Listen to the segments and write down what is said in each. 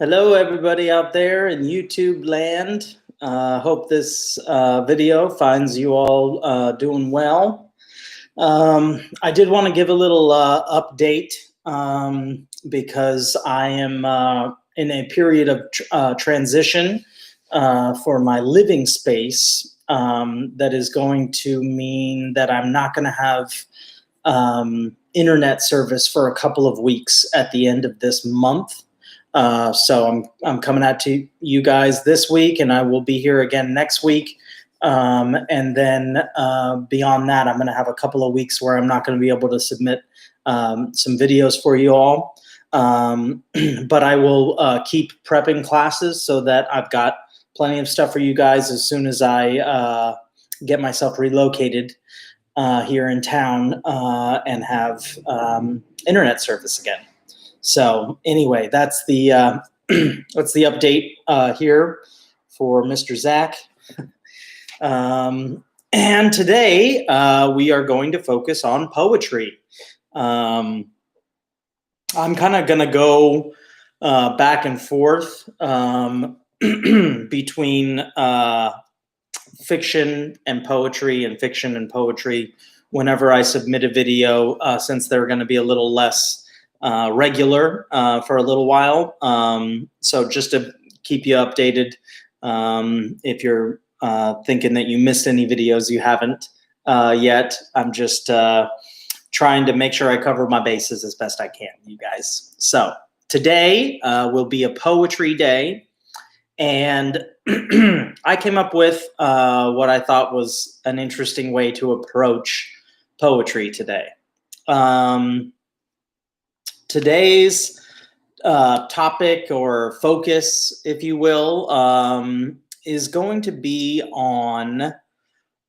Hello, everybody out there in YouTube land. Hope this video finds you all doing well. I did want to give a little update because I am in a period of transition for my living space that is going to mean that I'm not going to have internet service for a couple of weeks at the end of this month. So I'm coming out to you guys this week, and I will be here again next week. And then beyond that, I'm going to have a couple of weeks where I'm not going to be able to submit some videos for you all. But I will keep prepping classes so that I've got plenty of stuff for you guys as soon as I get myself relocated here in town and have internet service again. So anyway, that's the that's the update here for Mr. Zach. And today we are going to focus on poetry. I'm kind of going to go back and forth between fiction and poetry whenever I submit a video, since they're going to be a little less regular for a little while. So just to keep you updated, if you're thinking that you missed any videos, you haven't yet. I'm just trying to make sure I cover my bases as best I can, you guys. So today will be a poetry day, and I came up with what I thought was an interesting way to approach poetry today. Today's topic or focus, if you will, is going to be on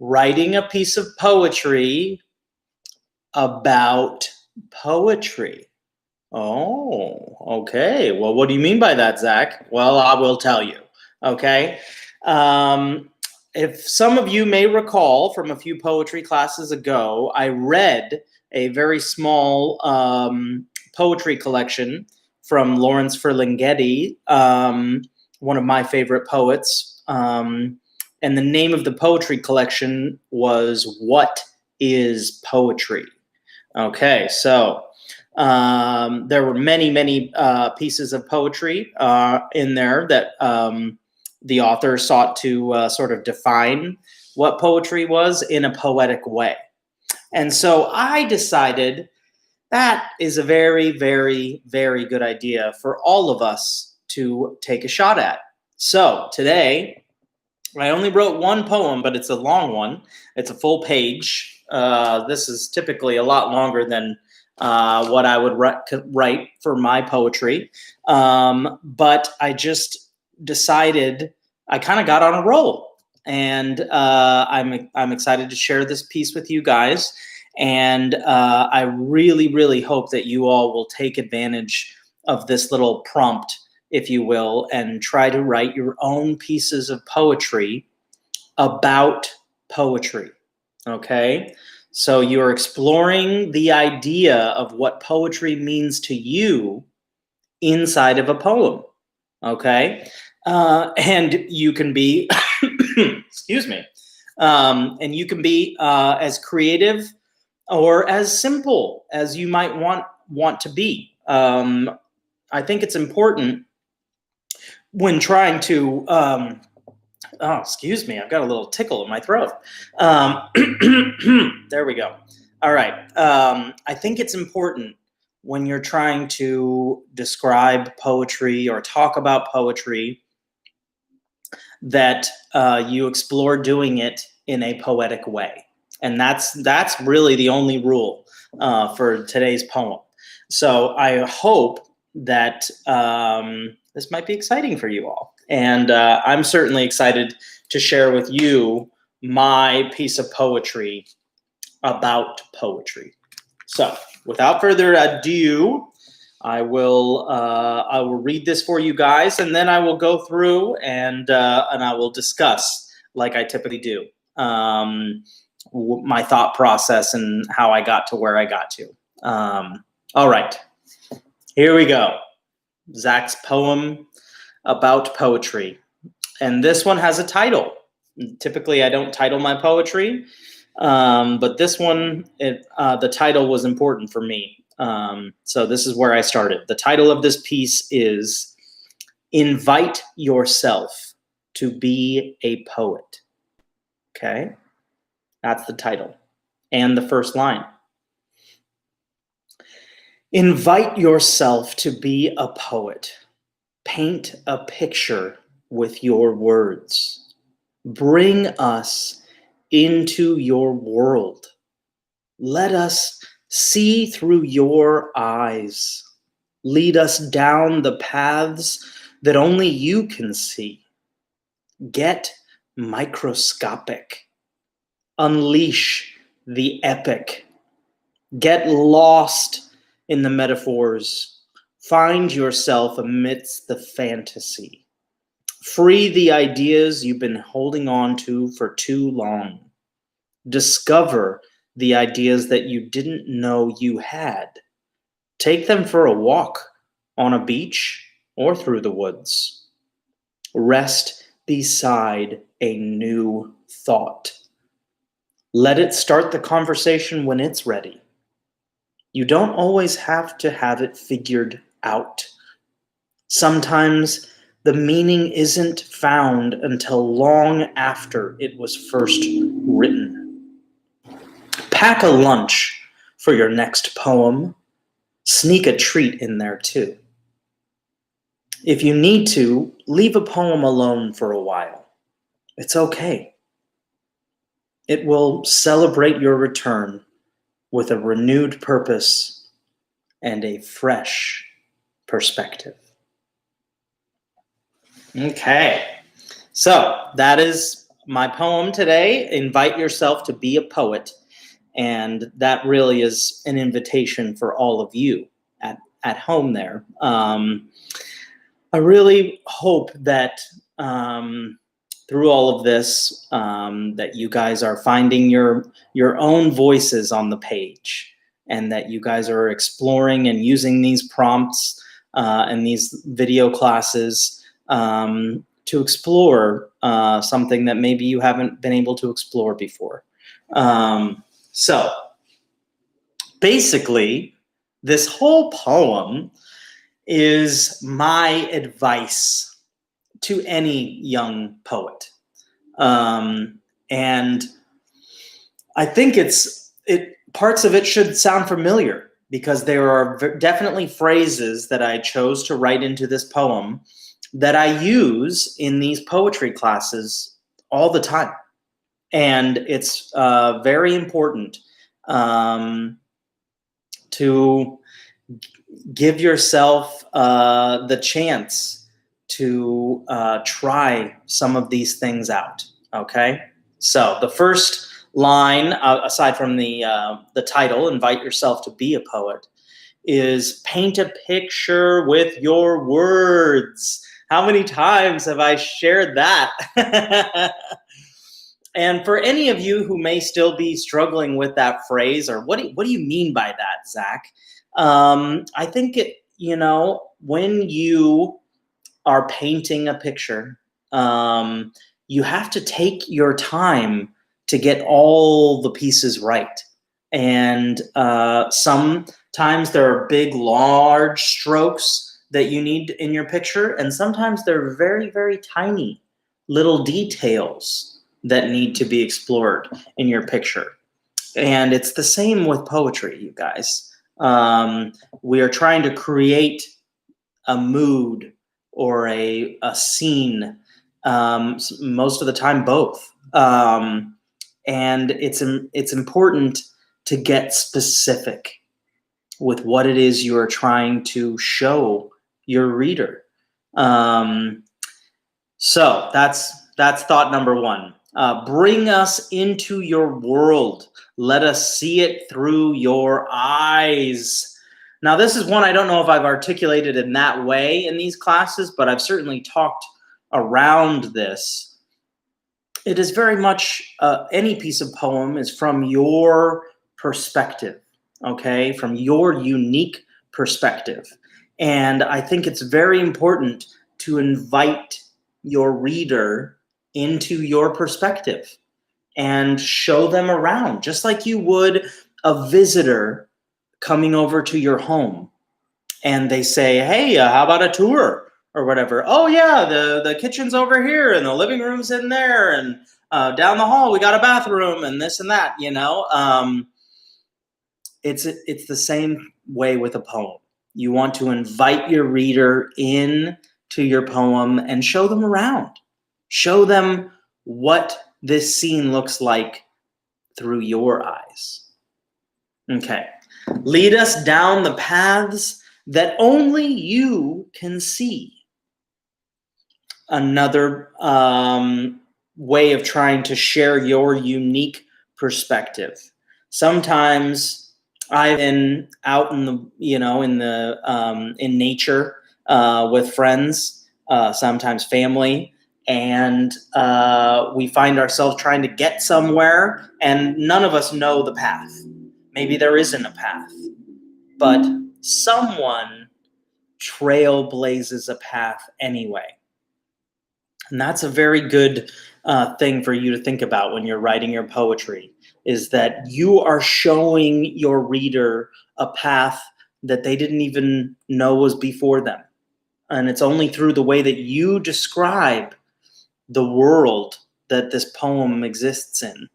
writing a piece of poetry about poetry. Oh, okay. Well, what do you mean by that, Zach? Well, I will tell you. Okay. If some of you may recall from a few poetry classes ago, I read a very small poetry collection from Lawrence Ferlinghetti, one of my favorite poets. And the name of the poetry collection was What is Poetry? Okay, so there were many pieces of poetry in there that the author sought to sort of define what poetry was in a poetic way. And so I decided that is a very good idea for all of us to take a shot at. So today, I only wrote one poem, but it's a long one. It's a full page. This is typically a lot longer than what I would write for my poetry. But I just decided I kind of got on a roll. And I'm excited to share this piece with you guys. And I really hope that you all will take advantage of this little prompt, if you will, and try to write your own pieces of poetry about poetry. Okay? So you're exploring the idea of what poetry means to you inside of a poem. Okay? And you can be, excuse me, and you can be as creative or as simple as you might want to be. I think it's important when trying to, oh, excuse me, I've got a little tickle in my throat. There we go. All right. I think it's important when you're trying to describe poetry or talk about poetry that you explore doing it in a poetic way. And that's really the only rule for today's poem. So I hope that this might be exciting for you all. And I'm certainly excited to share with you my piece of poetry about poetry. So without further ado, I will read this for you guys, and then I will go through and I will discuss, like I typically do, my thought process and how I got to where I got to. All right, here we go. Zach's poem about poetry. And this one has a title. Typically, I don't title my poetry, but this one, the title was important for me. So this is where I started. The title of this piece is Invite Yourself to Be a Poet. Okay? That's the title. And the first line. Invite yourself to be a poet. Paint a picture with your words. Bring us into your world. Let us see through your eyes. Lead us down the paths that only you can see. Get microscopic. Unleash the epic. Get lost in the metaphors. Find yourself amidst the fantasy. Free the ideas you've been holding on to for too long. Discover the ideas that you didn't know you had. Take them for a walk on a beach or through the woods. Rest beside a new thought. Let it start the conversation when it's ready. You don't always have to have it figured out. Sometimes the meaning isn't found until long after it was first written. Pack a lunch for your next poem. Sneak a treat in there too. If you need to, leave a poem alone for a while. It's okay. It will celebrate your return with a renewed purpose and a fresh perspective. Okay, so that is my poem today, Invite Yourself to Be a Poet. And that really is an invitation for all of you at home there. I really hope that through all of this, that you guys are finding your own voices on the page, and that you guys are exploring and using these prompts and these video classes to explore something that maybe you haven't been able to explore before. So basically, this whole poem is my advice to any young poet. And I think parts of it should sound familiar, because there are definitely phrases that I chose to write into this poem that I use in these poetry classes all the time. And it's very important to give yourself the chance to try some of these things out, okay? So the first line, aside from the title, Invite Yourself to Be a Poet, is paint a picture with your words. How many times have I shared that? And for any of you who may still be struggling with that phrase, or what do you mean by that, Zach? I think when you are painting a picture, you have to take your time to get all the pieces right. And sometimes there are big, large strokes that you need in your picture, and sometimes there are very, very tiny little details that need to be explored in your picture. And it's the same with poetry, you guys. We are trying to create a mood or a scene, most of the time both. And it's important to get specific with what it is you are trying to show your reader. So that's thought number one. Bring us into your world. Let us see it through your eyes. Now, this is one I don't know if I've articulated in that way in these classes, but I've certainly talked around this. It is very much any piece of poem is from your perspective, okay? From your unique perspective. And I think it's very important to invite your reader into your perspective and show them around, just like you would a visitor coming over to your home. And they say, hey, how about a tour or whatever? Oh, yeah, the kitchen's over here and the living room's in there. And down the hall, we got a bathroom and this and that, It's the same way with a poem. You want to invite your reader in to your poem and show them around. Show them what this scene looks like through your eyes. Okay. Lead us down the paths that only you can see. Another way of trying to share your unique perspective. Sometimes I've been out in the in nature with friends, sometimes family, and we find ourselves trying to get somewhere, and none of us know the path. Maybe there isn't a path, but someone trailblazes a path anyway. And that's a very good thing for you to think about when you're writing your poetry, is that you are showing your reader a path that they didn't even know was before them. And it's only through the way that you describe the world that this poem exists in,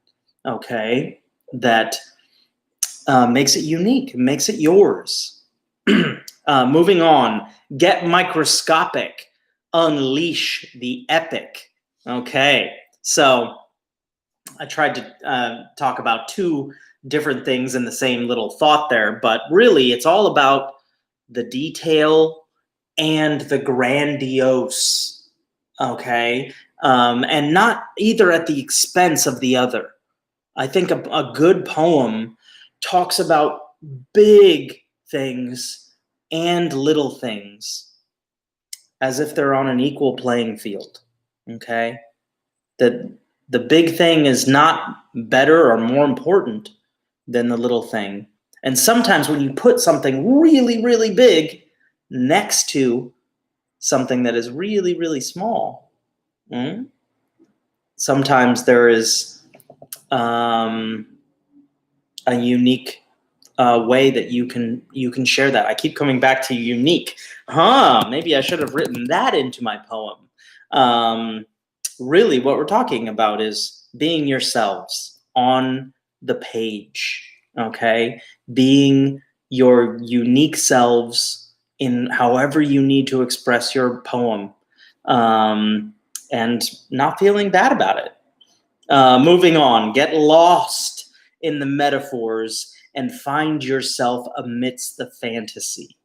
okay, that makes it unique, makes it yours. Moving on, get microscopic, unleash the epic. Okay, so I tried to talk about two different things in the same little thought there, but really it's all about the detail and the grandiose, okay, and not either at the expense of the other. I think a good poem talks about big things and little things as if they're on an equal playing field, okay? That the big thing is not better or more important than the little thing. And sometimes when you put something really, really big next to something that is really, really small, sometimes there is a unique way that you can share that. I keep coming back to unique. Maybe I should have written that into my poem. Really, what we're talking about is being yourselves on the page, okay? Being your unique selves in however you need to express your poem, and not feeling bad about it. Moving on, get lost in the metaphors and find yourself amidst the fantasy.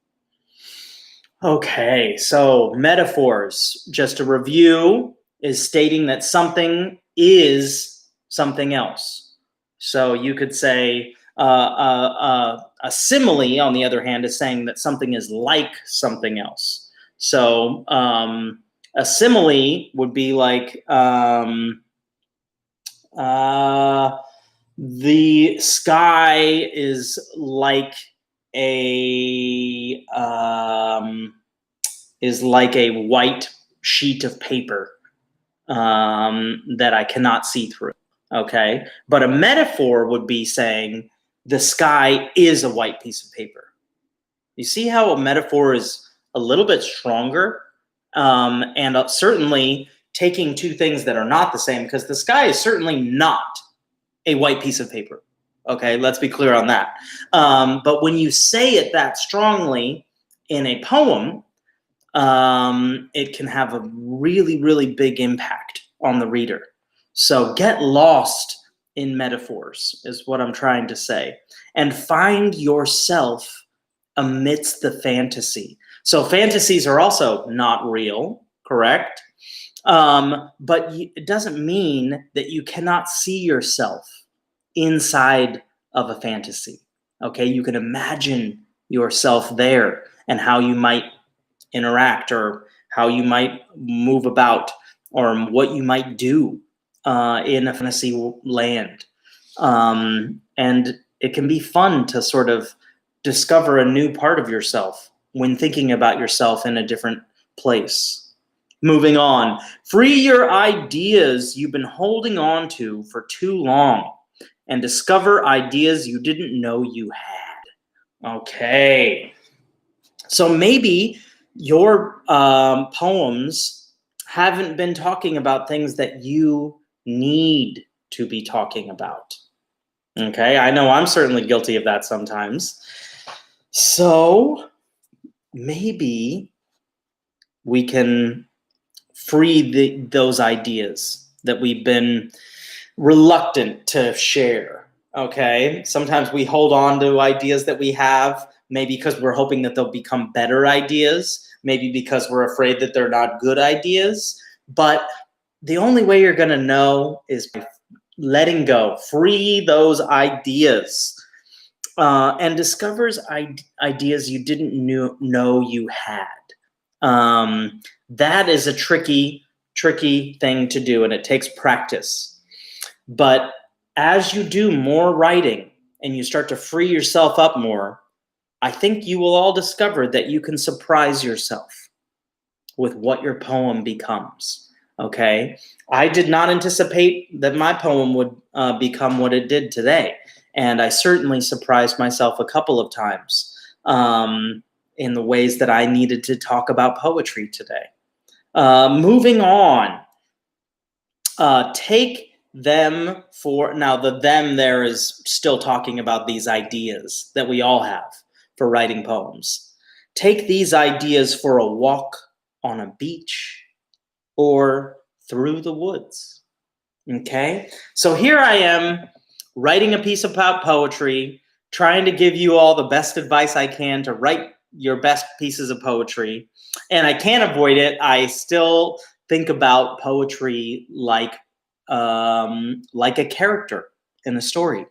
Okay, so metaphors, just a review, is stating that something is something else. So you could say a simile, on the other hand, is saying that something is like something else. So a simile would be like the sky is like a white sheet of paper that I cannot see through. Okay, but a metaphor would be saying the sky is a white piece of paper. You see how a metaphor is a little bit stronger, and certainly taking two things that are not the same, because the sky is certainly not a white piece of paper. Okay, let's be clear on that. But when you say it that strongly in a poem, it can have a really, really big impact on the reader. So get lost in metaphors is what I'm trying to say. And find yourself amidst the fantasy. So fantasies are also not real, correct? But it doesn't mean that you cannot see yourself inside of a fantasy. Okay, you can imagine yourself there and how you might interact or how you might move about or what you might do in a fantasy land. And it can be fun to sort of discover a new part of yourself when thinking about yourself in a different place. Moving on. Free your ideas you've been holding on to for too long and discover ideas you didn't know you had. Okay. So maybe your poems haven't been talking about things that you need to be talking about. Okay, I know I'm certainly guilty of that sometimes. So maybe we can free those ideas that we've been reluctant to share. Okay, sometimes we hold on to ideas that we have, maybe because we're hoping that they'll become better ideas, maybe because we're afraid that they're not good ideas. But the only way you're going to know is by letting go. Free those ideas and discovers ideas you didn't know you had. That is a tricky thing to do, and it takes practice. But as you do more writing and you start to free yourself up more, I think you will all discover that you can surprise yourself with what your poem becomes. Okay? I did not anticipate that my poem would become what it did today. And I certainly surprised myself a couple of times in the ways that I needed to talk about poetry today. Moving on. Take them for, now the them there is still talking about these ideas that we all have for writing poems. Take these ideas for a walk on a beach or through the woods. Okay? So here I am writing a piece about poetry, trying to give you all the best advice I can to write your best pieces of poetry. And I can't avoid it. I still think about poetry like a character in a story.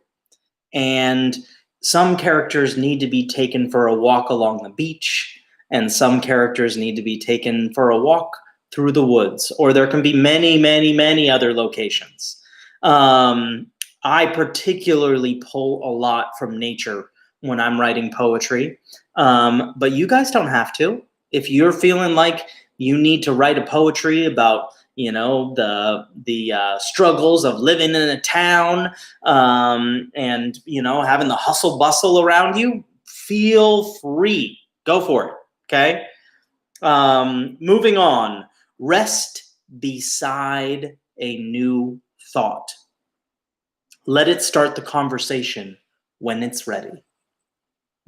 And some characters need to be taken for a walk along the beach, and some characters need to be taken for a walk through the woods, or there can be many, many, many other locations. I particularly pull a lot from nature when I'm writing poetry, but you guys don't have to. If you're feeling like you need to write a poetry about, you know, the struggles of living in a town, and, you know, having the hustle bustle around you, feel free. Go for it. Okay. Moving on. Rest beside a new thought. Let it start the conversation when it's ready.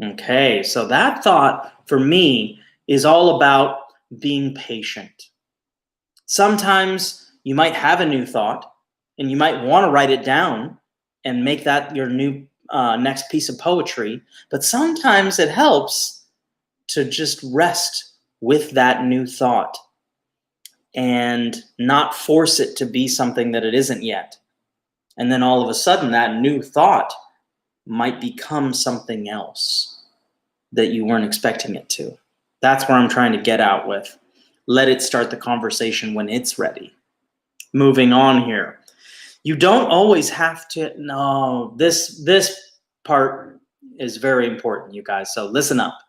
Okay, so that thought for me is all about being patient. Sometimes you might have a new thought and you might want to write it down and make that your new next piece of poetry, but sometimes it helps to just rest with that new thought and not force it to be something that it isn't yet. And then all of a sudden that new thought might become something else that you weren't expecting it to. That's where I'm trying to get out with. Let it start the conversation when it's ready. Moving on here. You don't always have to, no, this part is very important, you guys, so listen up.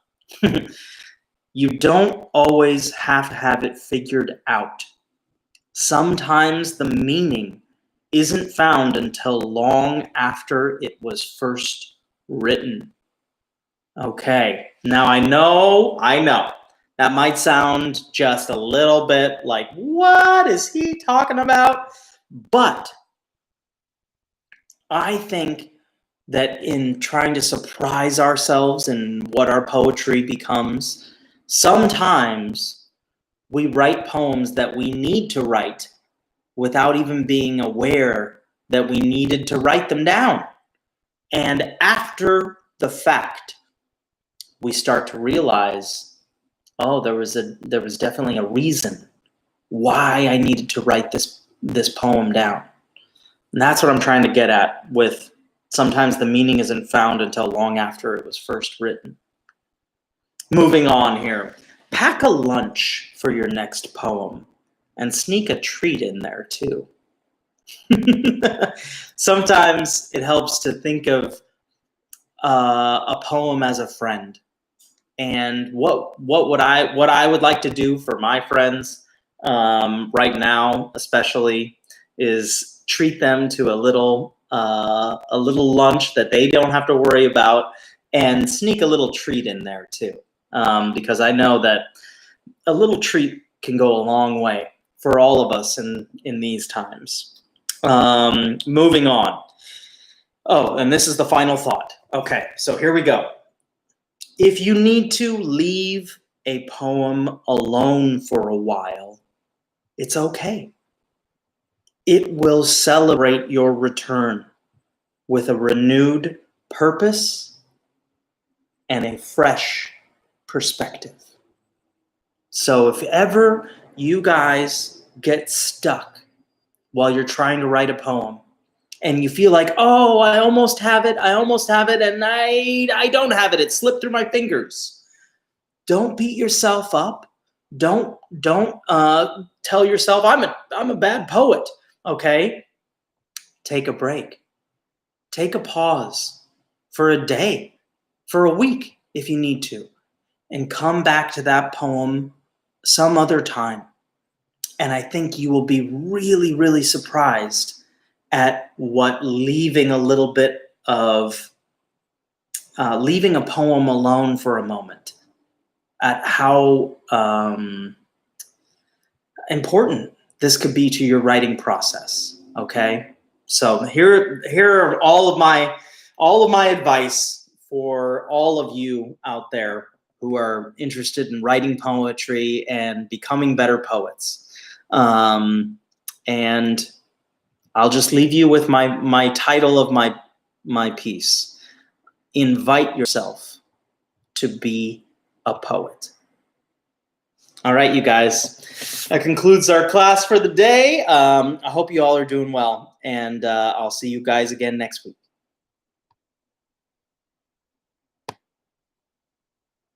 You don't always have to have it figured out. Sometimes the meaning isn't found until long after it was first written. Okay, now I know, that might sound just a little bit like, what is he talking about? But I think that in trying to surprise ourselves in what our poetry becomes, sometimes we write poems that we need to write without even being aware that we needed to write them down. And after the fact, we start to realize, oh, there was definitely a reason why I needed to write this poem down. And that's what I'm trying to get at with sometimes the meaning isn't found until long after it was first written. Moving on here. Pack a lunch for your next poem and sneak a treat in there too. Sometimes it helps to think of a poem as a friend. And what I would like to do for my friends right now, especially, is treat them to a little lunch that they don't have to worry about, and sneak a little treat in there too, because I know that a little treat can go a long way for all of us in these times. Moving on. Oh, and this is the final thought. Okay, so here we go. If you need to leave a poem alone for a while, it's okay. It will celebrate your return with a renewed purpose and a fresh perspective. So if ever you guys get stuck while you're trying to write a poem and you feel like, oh, I almost have it, and I don't have it, it slipped through my fingers. Don't beat yourself up. Don't tell yourself I'm a bad poet. Okay? Take a break. Take a pause for a day, for a week if you need to, and come back to that poem some other time. And I think you will be really, really surprised at what leaving a little bit of leaving a poem alone for a moment, at how important this could be to your writing process. Okay, so here are all of my advice for all of you out there who are interested in writing poetry and becoming better poets. And I'll just leave you with my title of my piece. Invite yourself to be a poet. All right, you guys. That concludes our class for the day. I hope you all are doing well, and I'll see you guys again next week.